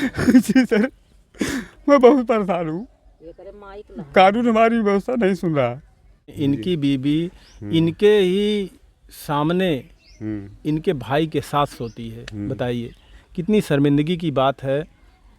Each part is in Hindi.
जी सर, मैं बहुत परेशान हूँ। कानून हमारी व्यवस्था नहीं सुन रहा। इनकी बीबी इनके ही सामने इनके भाई के साथ सोती है। बताइए कितनी शर्मिंदगी की बात है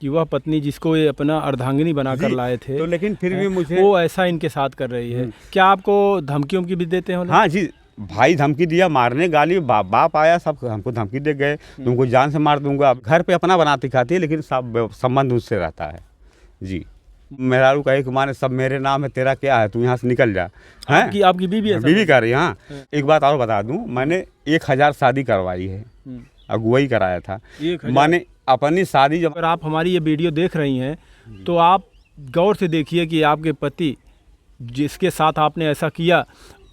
कि वह पत्नी जिसको ये अपना अर्धांगिनी बनाकर लाए थे, तो लेकिन फिर भी मुझे वो ऐसा इनके साथ कर रही है। क्या आपको धमकियों की भी देते हैं? हाँ जी, भाई धमकी दिया, मारने गाली, बाप आया, सब हमको धमकी दे गए, तुमको जान से मार दूंगा। घर पे अपना बनाती खाती है, लेकिन सब संबंध उससे रहता है जी। मेहरारू कहे कि माने सब मेरे नाम है, तेरा क्या है, तू यहाँ से निकल जा। आपकी बीबी ऐसा बीवी कह रही है। हाँ, एक बात और बता दूं, मैंने 1000 शादी करवाई है, अगुवाई कराया था। माने अपनी शादी जब अगर आप हमारी ये वीडियो देख रही हैं तो आप गौर से देखिए कि आपके पति जिसके साथ आपने ऐसा किया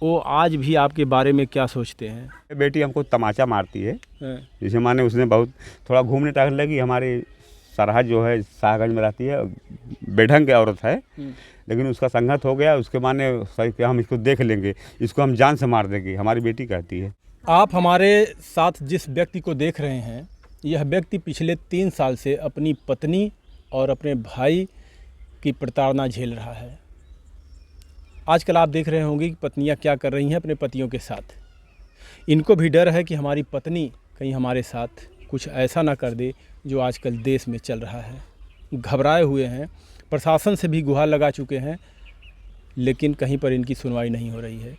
वो आज भी आपके बारे में क्या सोचते हैं। बेटी हमको तमाचा मारती है, जैसे माने उसने बहुत थोड़ा घूमने टहलने लगी। हमारी सरहद जो है शाहगंज में रहती है, बेढंग की औरत है, लेकिन उसका संगत हो गया। उसके माने सही कि हम इसको देख लेंगे, इसको हम जान से मार देंगे, हमारी बेटी कहती है। आप हमारे साथ जिस व्यक्ति को देख रहे हैं, यह व्यक्ति पिछले 3 साल से अपनी पत्नी और अपने भाई की प्रताड़ना झेल रहा है। आजकल आप देख रहे होंगे कि पत्नियां क्या कर रही हैं अपने पतियों के साथ। इनको भी डर है कि हमारी पत्नी कहीं हमारे साथ कुछ ऐसा ना कर दे जो आजकल देश में चल रहा है। घबराए हुए हैं, प्रशासन से भी गुहार लगा चुके हैं, लेकिन कहीं पर इनकी सुनवाई नहीं हो रही है।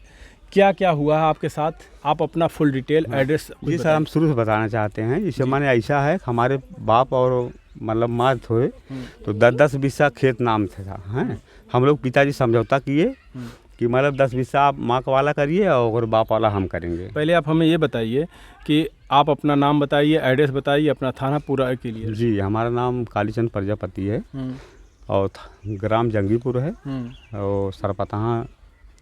क्या क्या हुआ है आपके साथ, आप अपना फुल डिटेल एड्रेस। जी सर, हम शुरू से बताना चाहते हैं। जैसे माने ऐसा है, हमारे बाप और मतलब माँ थे तो 10-10 बिस्सा खेत नाम से था। हैं, हम लोग पिताजी समझौता किए कि मतलब 10 बिस्सा आप माँ का वाला करिए और बाप वाला हम करेंगे। पहले आप हमें ये बताइए कि आप अपना नाम बताइए, एड्रेस बताइए, अपना थाना पूरा के लिए। जी, हमारा नाम कालीचंद प्रजापति है और ग्राम जंगीपुर है और सरपतहा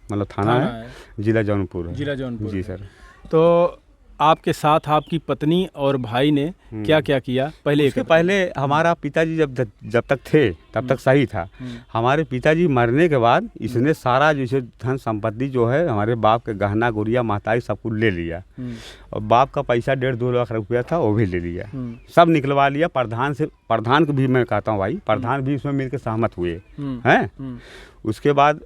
मतलब थाना है, जिला जौनपुर है। जिला जौनपुर जी सर। तो आपके साथ आपकी पत्नी और भाई ने क्या क्या किया? पहले हमारा पिताजी जब तक थे तब तक सही था। हमारे पिताजी मरने के बाद इसने सारा जैसे धन संपत्ति जो है हमारे बाप के गहना गुड़िया महतारी सब कुछ ले लिया और बाप का पैसा 1.5-2 लाख रुपया था वो भी ले लिया, सब निकलवा लिया। प्रधान को भी मैं कहता हूँ भाई, प्रधान भी उसमें मिलकर सहमत हुए हैं। उसके बाद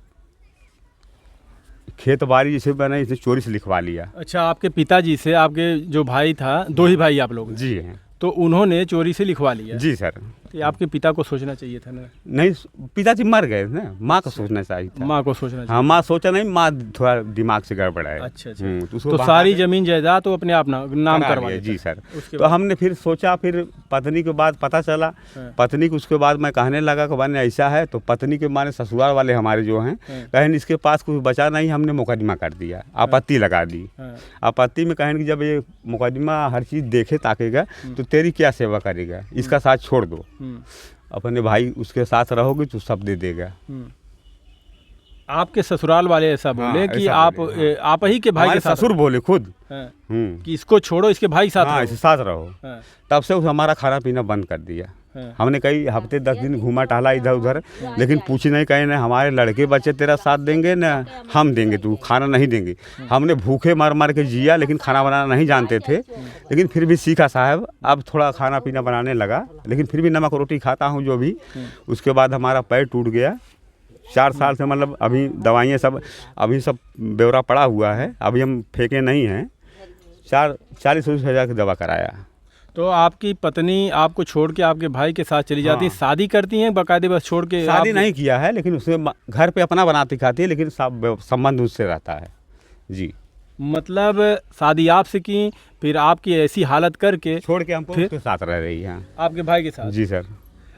खेत बाड़ी जैसे बना इसने चोरी से लिखवा लिया। अच्छा, आपके पिताजी से आपके जो भाई था, 2 ही भाई आप लोग? जी हैं। तो उन्होंने चोरी से लिखवा लिया? जी सर। तो आपके पिता को सोचना चाहिए था ना? नहीं, पिताजी मर गए ना, माँ को सोचना चाहिए था। माँ को सोचना चाहिए। हाँ, माँ सोचा नहीं, माँ थोड़ा दिमाग से गड़बड़ है। अच्छा। तो सारी जमीन जायदाद तो अपने आप नाम करवा लिया? जी सर। तो हमने फिर सोचा, फिर पत्नी के बाद पता चला, पत्नी को उसके बाद मैं कहने लगा कि माने ऐसा है, तो पत्नी के माने ससुराल वाले हमारे जो हैं कहें इसके पास कुछ बचा नहीं, हमने मुकदमा कर दिया, आपत्ति लगा दी। आपत्ति में कहें कि जब ये मुकदमा हर चीज़ देखे ताकेगा तो तेरी क्या सेवा करेगा, इसका साथ छोड़ दो, अपने भाई उसके साथ रहोगे तो सब दे देगा। आपके ससुराल वाले ऐसा बोले? कि आप ही के भाई के साथ? ससुर बोले खुद कि इसको छोड़ो, इसके भाई साथ रहो। इसके साथ रहो। तब से हमारा खाना पीना बंद कर दिया। हमने कई हफ्ते 10 दिन घूमा टहला इधर उधर, लेकिन पूछी नहीं, कहे ना हमारे लड़के बच्चे तेरा साथ देंगे ना हम देंगे, तू खाना नहीं देंगे। हमने भूखे मार मार के जिया, लेकिन खाना बनाना नहीं जानते थे, लेकिन फिर भी सीखा साहब। अब थोड़ा खाना पीना बनाने लगा, लेकिन फिर भी नमक रोटी खाता हूँ जो भी। उसके बाद हमारा पैर टूट गया 4 साल से, मतलब अभी दवाइयाँ सब अभी सब ब्यौरा पड़ा हुआ है, अभी हम फेंके नहीं हैं। 40 हज़ार की दवा कराया। तो आपकी पत्नी आपको छोड़ के आपके भाई के साथ चली जाती है? शादी करती हैं बाकायदे? बस छोड़ के? शादी नहीं किया है, लेकिन उसने घर पे अपना बनाती खाती है, लेकिन सब संबंध उससे रहता है जी। मतलब शादी आपसे की, फिर आपकी ऐसी हालत करके छोड़ के हमको उसके साथ रह रही है, आपके भाई के साथ? जी सर।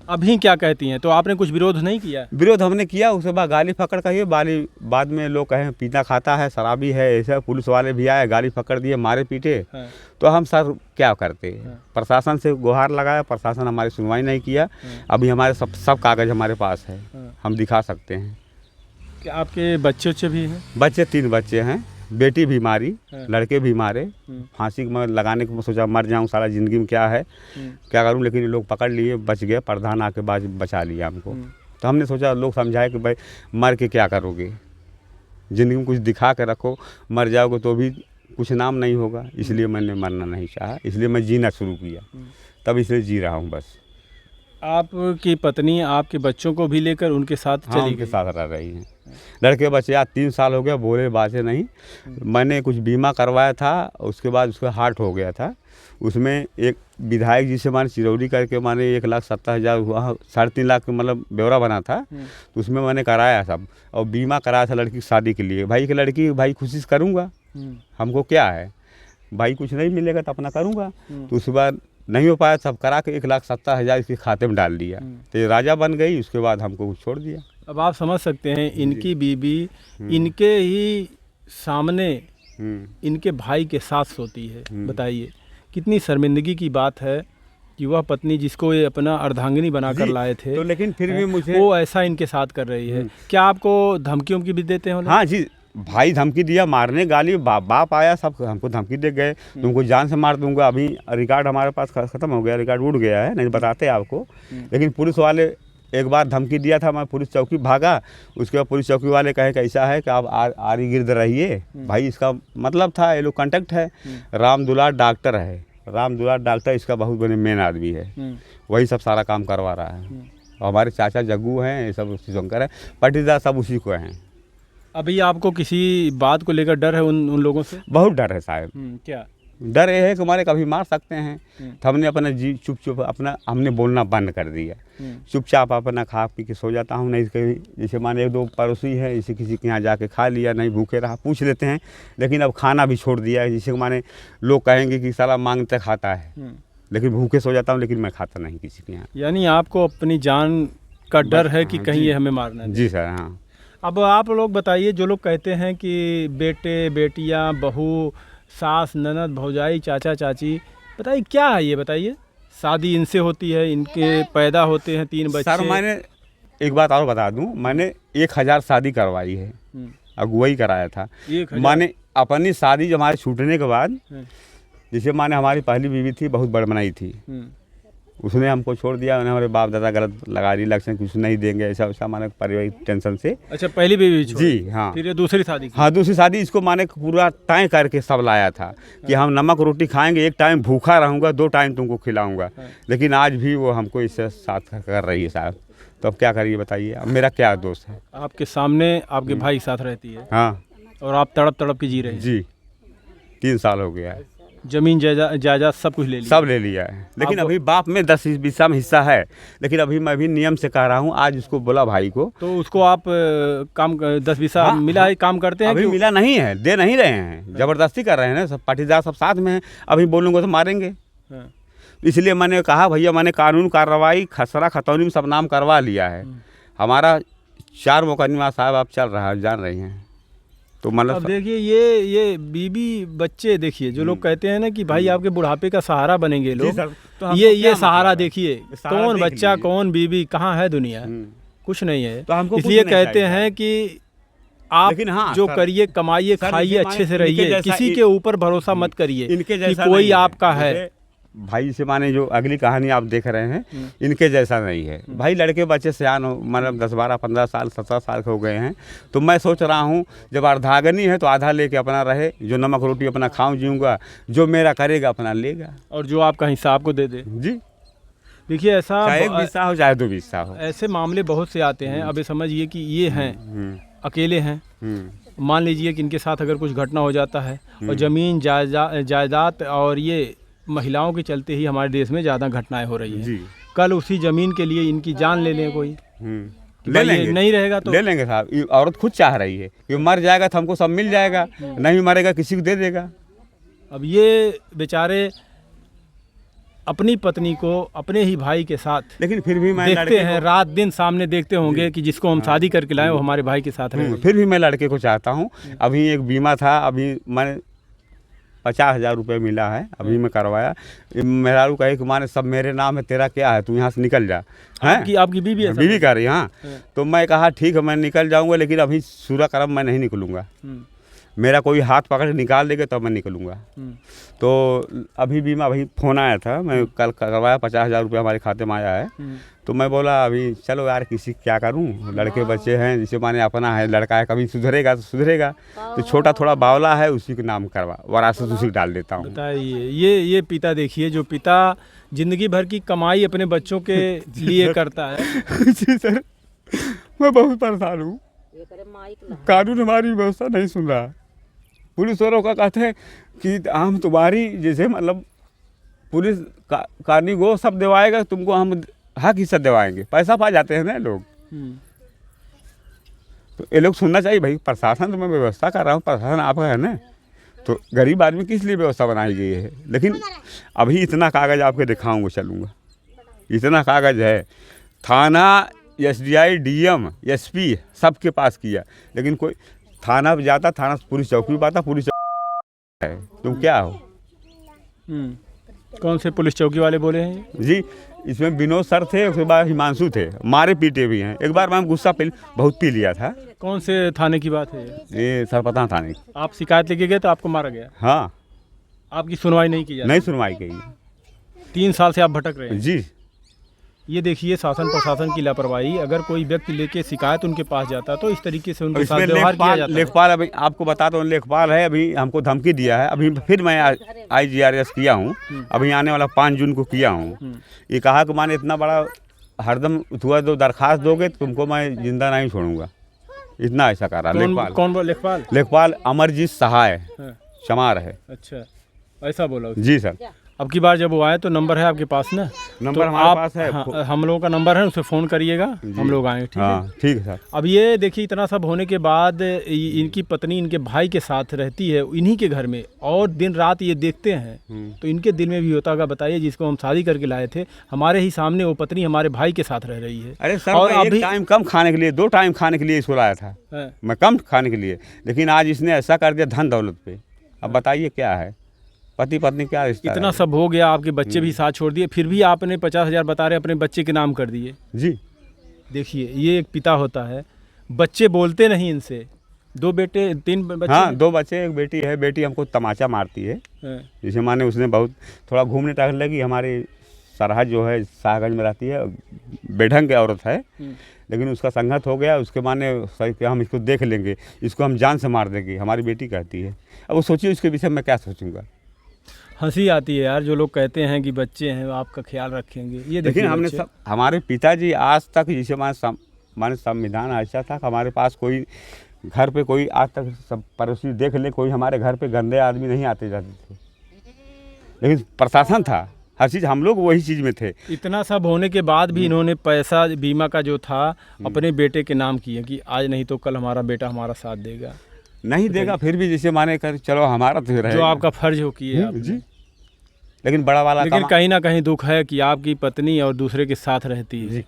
अभी क्या कहती हैं? तो आपने कुछ विरोध नहीं किया? विरोध हमने किया, उसके बाद गाली पकड़ कहिए, बाद में लोग कहें पीता खाता है, शराबी है, ऐसा। पुलिस वाले भी आए, गाली पकड़ दिए, मारे पीटे। तो हम सर क्या करते? प्रशासन से गुहार लगाया, प्रशासन हमारी सुनवाई नहीं किया। अभी हमारे सब कागज़ हमारे पास है, हम दिखा सकते हैं। क्या आपके बच्चे भी हैं? बच्चे 3 बच्चे हैं, बेटी भी मारी, लड़के भी मारे। फांसी में लगाने को सोचा, मर जाऊं सारा ज़िंदगी में क्या है, क्या करूं, लेकिन ये लोग पकड़ लिए, बच गए। प्रधान आके बाद बचा लिया हमको। तो हमने सोचा, लोग समझाए कि भाई मर के क्या करोगे, ज़िंदगी में कुछ दिखा के रखो, मर जाओगे तो भी कुछ नाम नहीं होगा। इसलिए मैंने मरना नहीं चाहा, इसलिए मैं जीना शुरू किया, तब इसलिए जी रहा हूँ बस। आपकी पत्नी आपके बच्चों को भी लेकर उनके साथ हाँ, चली उनके गई? साथ रह रही हैं। लड़के बच्चे आज 3 साल हो गए, बोले बातें नहीं। मैंने कुछ बीमा करवाया था, उसके बाद उसका हार्ट हो गया था। उसमें एक विधायक जी से माने चिरौरी करके माने 1,70,000 हुआ, 3.5 लाख मतलब ब्यौरा बना था। तो उसमें मैंने कराया सब, और बीमा कराया था लड़की की शादी के लिए। भाई की लड़की भाई खुशी से करूँगा, हमको क्या है भाई, कुछ नहीं मिलेगा तो अपना करूँगा। तो उसके बाद नहीं हो पाया, सब करा के 1,70,000 इसके खाते में डाल दिया। तो ये राजा बन गई, उसके बाद हमको छोड़ दिया। अब आप समझ सकते हैं, इनकी बीबी इनके ही सामने इनके भाई के साथ सोती है। बताइए कितनी शर्मिंदगी की बात है कि वह पत्नी जिसको ये अपना अर्धांगिनी बनाकर लाए थे, तो लेकिन फिर भी मुझे वो ऐसा इनके साथ कर रही है। क्या आपको धमकियों की भी देते हैं? हाँ जी, भाई धमकी दिया, मारने गाली, बाप आया, सब हमको धमकी दे गए, तुमको जान से मार दूंगा। अभी रिकॉर्ड हमारे पास ख़त्म हो गया, रिकॉर्ड उड़ गया है, नहीं बताते आपको। लेकिन पुलिस वाले एक बार धमकी दिया था, मैं पुलिस चौकी भागा। उसके बाद पुलिस चौकी वाले कहे कि ऐसा है कि आप आरी गिर्द रहिए। भाई इसका मतलब था, ये लोग कांटेक्ट है, राम दुलार डॉक्टर है, राम दुलार डॉक्टर इसका बहुत बड़े मेन आदमी है, वही सब सारा काम करवा रहा है। और हमारे चाचा जग्गू हैं, ये सब शंकर है, पाटीदार सब उसी को हैं। अभी आपको किसी बात को लेकर डर है उन लोगों से? बहुत डर है साहब। क्या डर ये है कि हमारे कभी मार सकते हैं। तो हमने अपना जी चुप अपना हमने बोलना बंद कर दिया। चुपचाप अपना खा पी के सो जाता हूँ। नहीं कहीं जैसे माने 1-2 पड़ोसी है, जैसे किसी के यहाँ जाके खा लिया, नहीं भूखे रहा, पूछ लेते हैं। लेकिन अब खाना भी छोड़ दिया है। जैसे माने लोग कहेंगे कि साला मांगते खाता है, लेकिन भूखे सो जाता हूँ, लेकिन मैं खाता नहीं किसी के यहाँ। यानी आपको अपनी जान का डर है कि कहीं ये हमें मारना है? जी सर, हाँ। अब आप लोग बताइए, जो लोग कहते हैं कि बेटे बेटियां, बहू, सास, ननद, भौजाई, चाचा चाची, बताइए क्या है ये? बताइए, शादी इनसे होती है, इनके पैदा होते हैं 3 बच्चे। सर मैंने एक बात और बता दूं, मैंने 1,000 शादी करवाई है, अगुवाई कराया था। माने अपनी शादी जब हमारे छूटने के बाद, जैसे माने हमारी पहली बीवी थी, बहुत बड़मनाई थी, उसने हमको छोड़ दिया। उन्हें हमारे बाप दादा गलत लगा दी, लक्षण कुछ नहीं देंगे, ऐसा वैसा, माने पारिवारिक टेंशन से। अच्छा, पहली बीवी छोड़? जी हाँ। फिर ये दूसरी शादी की? हाँ, दूसरी शादी इसको माने पूरा तय करके सब लाया था कि हम नमक रोटी खाएंगे, 1 टाइम भूखा रहूँगा, 2 टाइम तुमको खिलाऊंगा। लेकिन आज भी वो हमको इससे साथ कर रही है साहब। तो अब क्या करिए बताइए, अब मेरा क्या दोस्त है? आपके सामने आपके भाई के साथ रहती है? हाँ। और आप तड़प तड़प के जी रहे हैं? जी, 3 साल हो गया है। जमीन जायदाद सब कुछ ले लिया? सब ले लिया है, लेकिन अभी बाप में 10-20 में हिस्सा है। लेकिन अभी मैं भी नियम से कह रहा हूँ, आज उसको बोला भाई को। तो उसको आप काम 10-20 मिला है, काम करते हैं? अभी मिला नहीं है, दे नहीं रहे हैं, जबरदस्ती कर रहे हैं ना, सब पाटीदार सब साथ में हैं। अभी बोलूँगा तो मारेंगे। इसलिए मैंने कहा भैया, मैंने कानून कार्रवाई खसरा खतौनी में सब नाम करवा लिया है। हमारा 4 मुकदमा साहब आप चल रहा है, जान रही हैं। तो मतलब अब देखिए, ये बीबी बच्चे, देखिए जो लोग कहते हैं ना कि भाई आपके बुढ़ापे का सहारा बनेंगे लोग, तो ये सहारा देखिए, कौन बच्चा कौन बीबी, कहाँ है दुनिया? कुछ नहीं है। तो इसलिए कहते हैं कि आप जो करिए, कमाइए, खाइए, अच्छे से रहिए, किसी के ऊपर भरोसा मत करिए कि कोई आपका है। भाई से माने जो अगली कहानी आप देख रहे हैं, इनके जैसा नहीं है भाई। लड़के बच्चे सयान मतलब 10, 12, 15 साल, 17 साल के हो गए हैं। तो मैं सोच रहा हूँ, जब अर्धांगिनी है तो आधा लेके अपना रहे, जो नमक रोटी अपना खाऊं जीऊँगा, जो मेरा करेगा अपना लेगा, और जो आपका हिस्सा आपको दे दे। जी देखिए, ऐसा चाहे 1 हिस्सा हो चाहे 2 हिस्सा हो, ऐसे मामले बहुत से आते हैं। अब समझिए कि ये हैं, अकेले हैं, मान लीजिए कि इनके साथ अगर कुछ घटना हो जाता है, और ज़मीन जायदाद और ये महिलाओं के चलते ही हमारे देश में ज़्यादा घटनाएं हो रही हैं। कल उसी ज़मीन के लिए इनकी जान ले लें कोई, ले लेंगे, नहीं रहेगा तो ले लेंगे साहब। औरत खुद चाह रही है कि मर जाएगा तो हमको सब मिल जाएगा, नहीं मरेगा किसी को दे देगा। अब ये बेचारे अपनी पत्नी को अपने ही भाई के साथ, लेकिन फिर भी मैं देखते हैं, रात दिन सामने देखते होंगे कि जिसको हम शादी करके लाए वो हमारे भाई के साथ रहे। फिर भी मैं लड़के को चाहता हूँ। अभी एक बीमा था, अभी मैंने 50,000 रुपये मिला है, अभी मैं करवाया। मेहरारू कहे कि माने सब मेरे नाम है, तेरा क्या है, तू यहाँ से निकल जा। आपकी बीवी है? बीवी कह रही, हाँ। तो मैं कहा ठीक है, मैं निकल जाऊँगा, लेकिन अभी सूर्य क्रम मैं नहीं निकलूँगा। मेरा कोई हाथ पकड़ के निकाल देगा तब मैं निकलूँगा। तो अभी बीमा भाई फ़ोन आया था, मैं कल करवाया, 50,000 रुपये हमारे खाते में आया है। तो मैं बोला अभी चलो यार किसी क्या करूं, लड़के बच्चे हैं, जिसे माने अपना है, लड़का है, कभी सुधरेगा तो सुधरेगा, तो छोटा थोड़ा बावला है उसी के नाम करवा वरासत उसी को डाल देता हूँ। बताइए, ये पिता देखिए, जो पिता जिंदगी भर की कमाई अपने बच्चों के लिए करता है। जी सर, मैं बहुत परेशान हूँ, कानून हमारी व्यवस्था नहीं सुन रहा। पुलिस वालों का कहते हैं कि हम तुम्हारी जैसे मतलब पुलिस कानूनी वो सब दिवाएगा तुमको, हम हक हिस्सा दिवाएंगे, पैसा पा जाते हैं ना लोग। तो ये लोग सुनना चाहिए भाई, प्रशासन तो मैं व्यवस्था कर रहा हूँ, प्रशासन आपका है ना, तो गरीब आदमी किस लिए व्यवस्था बनाई गई है। लेकिन अभी इतना कागज़ आपके दिखाऊंगा, चलूँगा, इतना कागज़ है, थाना, SDI, DM, SP सबके पास किया, लेकिन कोई थाना पे जाता, थाना पुलिस चौकी पे आता, पुलिस है तुम क्या हो। कौन से पुलिस चौकी वाले बोले हैं जी? इसमें विनोद सर थे, उसके बाद हिमांशु थे, मारे पीटे भी हैं। एक बार मैं गुस्सा बहुत पी लिया था। कौन से थाने की बात है ये सरपता थाने की। आप शिकायत लेके गए तो आपको मारा गया? हाँ। आपकी सुनवाई नहीं की जाती? नहीं सुनवाई की। 3 साल से आप भटक रहे हैं। जी। ये देखिए शासन प्रशासन की लापरवाही। अगर कोई व्यक्ति लेके शिकायत उनके पास जाता तो इस तरीके से उनके साथ व्यवहार किया जाता। लेखपाल अभी आपको बताता हूँ, लेखपाल है, अभी हमको धमकी दिया है। अभी फिर मैं IGRS किया हूँ, अभी आने वाला 5 जून को किया हूँ। ये कहा कि माने इतना बड़ा हरदम हुआ तो दरखास्त दोगे तो तुमको मैं जिंदा नहीं छोड़ूंगा, इतना ऐसा कर रहा लेखपाल। कौन लेखपाल? लेखपाल अमरजीत सहाय चमार है। अच्छा, ऐसा बोला? जी सर। अब की बार जब वो आए तो नंबर है आपके पास ना? नंबर तो हमारे पास है। हाँ, हम लोगों का नंबर है, उसे फ़ोन करिएगा, हम लोग आएंगे। ठीक है? ठीक है सर। अब ये देखिए, इतना सब होने के बाद इनकी पत्नी इनके भाई के साथ रहती है इन्हीं के घर में, और दिन रात ये देखते हैं, तो इनके दिल में भी होता होगा। बताइए, जिसको हम शादी करके लाए थे, हमारे ही सामने वो पत्नी हमारे भाई के साथ रह रही है। अरे सर, और अभी टाइम कम खाने के लिए, 2 टाइम खाने के लिए इसको लाया था मैं, कम खाने के लिए, लेकिन आज इसने ऐसा कर दिया धन दौलत पे। अब बताइए क्या है, पति पत्नी क्या रिश्ता? इतना सब हो गया, आपके बच्चे भी साथ छोड़ दिए, फिर भी आपने 50,000 बता रहे अपने बच्चे के नाम कर दिए। जी। देखिए, ये एक पिता होता है, बच्चे बोलते नहीं इनसे। 2 बेटे 3 बच्चे? हाँ, 2 बच्चे, एक बेटी है। बेटी हमको तमाचा मारती है, जिसे माने उसने बहुत थोड़ा घूमने टहलने लगी। हमारी सरहद जो है शाहगंज में रहती है, बेढंग की औरत है, लेकिन उसका संगत हो गया। उसके माने सही हम इसको देख लेंगे, इसको हम जान से मार देंगे, हमारी बेटी कहती है। अब वो सोचिए उसके विषय में क्या सोचूंगा। हंसी आती है यार, जो लोग कहते हैं कि बच्चे हैं आपका ख्याल रखेंगे। ये लेकिन हमने हमारे पिताजी आज तक, जिसे माने संविधान ऐसा था कि हमारे पास कोई घर पे कोई आज तक सब पड़ोसी देख ले, कोई हमारे घर पे गंदे आदमी नहीं आते जाते थे, लेकिन प्रशासन था, हर चीज़ हम लोग वही चीज़ में थे। इतना सब होने के बाद भी इन्होंने पैसा बीमा का जो था अपने बेटे के नाम किया कि आज नहीं तो कल हमारा बेटा हमारा साथ देगा। नहीं देगा फिर भी जैसे माने कर चलो हमारा तो रहेगा, जो आपका फर्ज हो किया जी। लेकिन बड़ा वाला, लेकिन कहीं ना कहीं दुख है कि आपकी पत्नी और दूसरे के साथ रहती है।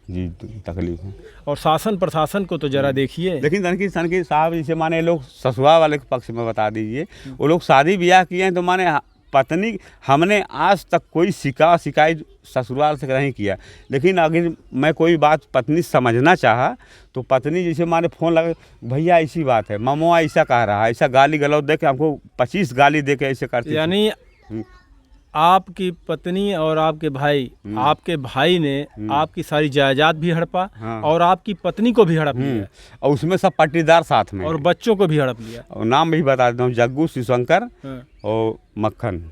जी, तकलीफ है। और शासन प्रशासन को तो जरा देखिए। लेकिन सनकी साहब, जैसे माने लोग ससुराल वाले के पक्ष में बता दीजिए, वो लोग शादी ब्याह किए हैं तो माने पत्नी, हमने आज तक कोई शिकायत ससुराल से नहीं किया। लेकिन अगर मैं कोई बात पत्नी समझना चाहा तो पत्नी जैसे माने फ़ोन लगा, भैया ऐसी बात है, ममो ऐसा कह रहा है, ऐसा गाली गलौज दे के हमको 25 गाली दे के ऐसे करते। यानी आपकी पत्नी और आपके भाई ने आपकी सारी जायदाद भी हड़पा, और आपकी पत्नी को भी हड़प लिया, और उसमें सब पट्टीदार साथ में, और बच्चों को भी हड़प लिया। और नाम भी बता देता हूँ, जग्गू, शिवशंकर और मक्खन।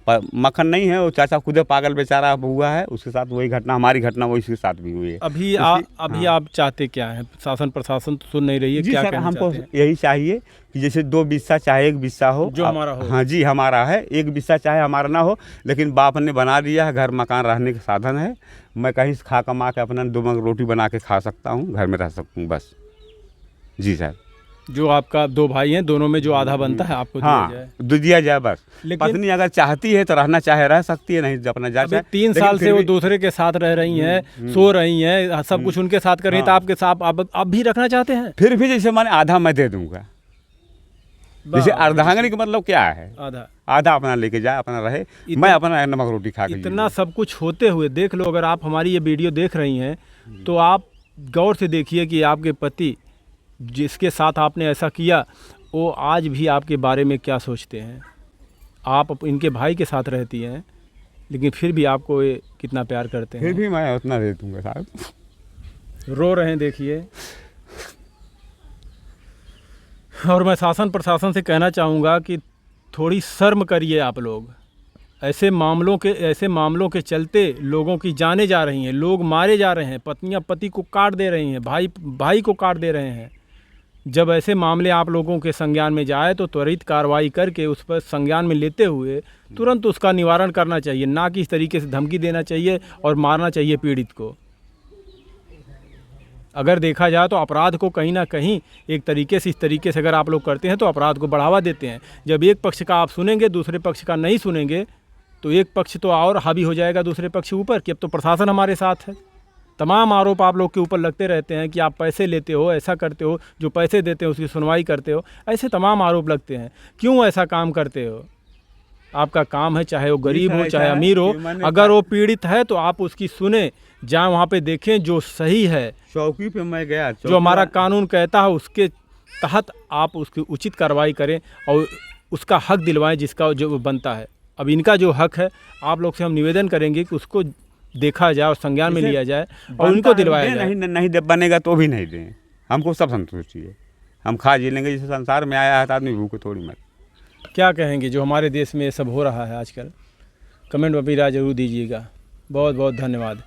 मक्खन नहीं है, वो चाचा खुदे पागल बेचारा हुआ है, उसके साथ वही घटना, हमारी घटना वही उसके साथ भी हुई है। अभी आप चाहते क्या हैं? शासन प्रशासन तो सुन नहीं रही है, क्या कहना हमको चाहते हैं? यही चाहिए कि जैसे 2 बिस्सा चाहे 1 बिस्सा हो, जो हमारा हो। हाँ जी, हमारा है। 1 बिस्सा चाहे हमारा ना हो, लेकिन बाप ने बना दिया है, घर मकान रहने का साधन है। मैं कहीं से खा कमा के अपना 2 मग रोटी बना के खा सकता हूँ, घर में रह सकता हूँ, बस। जी सर। जो आपका 2 भाई हैं, दोनों में जो आधा बनता है आपको दिया जाए बस। पत्नी अगर चाहती है तो रहना चाहे रह सकती है, नहीं अपना जा चाहे। 3 साल से वो दूसरे के साथ रह रही हैं, सो रही हैं, सब कुछ उनके साथ कर रही हैं, तो आपके साथ आप भी रखना चाहते हैं? फिर भी जैसे माने आधा मैं दे दूंगा। जैसे अर्धांगिनी का मतलब क्या है? आधा अपना लेके जाए, अपना रहे, मैं अपना नमक रोटी खा के। इतना सब कुछ होते हुए देख लो, अगर आप हमारी ये वीडियो देख रही हैं तो आप गौर से देखिए कि आपके पति जिसके साथ आपने ऐसा किया, वो आज भी आपके बारे में क्या सोचते हैं? आप इनके भाई के साथ रहती हैं, लेकिन फिर भी आपको ये कितना प्यार करते हैं। फिर भी मैं उतना दे दूँगा साहब। रो रहे हैं देखिए। और मैं शासन प्रशासन से कहना चाहूँगा कि थोड़ी शर्म करिए आप लोग। ऐसे मामलों के चलते लोगों की जानें जा रही हैं, लोग मारे जा रहे हैं, पत्नियां पति को काट दे रही हैं, भाई को काट दे रहे हैं। जब ऐसे मामले आप लोगों के संज्ञान में जाए तो त्वरित कार्रवाई करके उस पर संज्ञान में लेते हुए तुरंत उसका निवारण करना चाहिए, ना कि इस तरीके से धमकी देना चाहिए और मारना चाहिए पीड़ित को। अगर देखा जाए तो अपराध को कहीं ना कहीं एक तरीके से, इस तरीके से अगर आप लोग करते हैं तो अपराध को बढ़ावा देते हैं। जब एक पक्ष का आप सुनेंगे, दूसरे पक्ष का नहीं सुनेंगे, तो एक पक्ष तो और हावी हो जाएगा दूसरे पक्ष के ऊपर कि अब तो प्रशासन हमारे साथ है। तमाम आरोप आप लोग के ऊपर लगते रहते हैं कि आप पैसे लेते हो, ऐसा करते हो, जो पैसे देते हो उसकी सुनवाई करते हो, ऐसे तमाम आरोप लगते हैं। क्यों ऐसा काम करते हो? आपका काम है, चाहे वो गरीब हो चाहे अमीर हो, अगर वो पीड़ित है तो आप उसकी सुने, जहाँ वहाँ पे देखें जो सही है। चौकी पे मैं गया, जो हमारा कानून कहता है उसके तहत आप उसकी उचित कार्रवाई करें और उसका हक दिलवाएं जिसका जो बनता है। अब इनका जो हक है, आप लोग से हम निवेदन करेंगे कि उसको देखा जाए और संज्ञान में लिया जाए और उनको दिलवाया जाए। नहीं बनेगा तो भी नहीं दें, हमको सब संतुष्टि है, हम खा जी लेंगे। जैसे संसार में आया है तो आदमी भूखे थोड़ी मत। क्या कहेंगे जो हमारे देश में ये सब हो रहा है आजकल? कमेंट में भी राय जरूर दीजिएगा। बहुत बहुत धन्यवाद।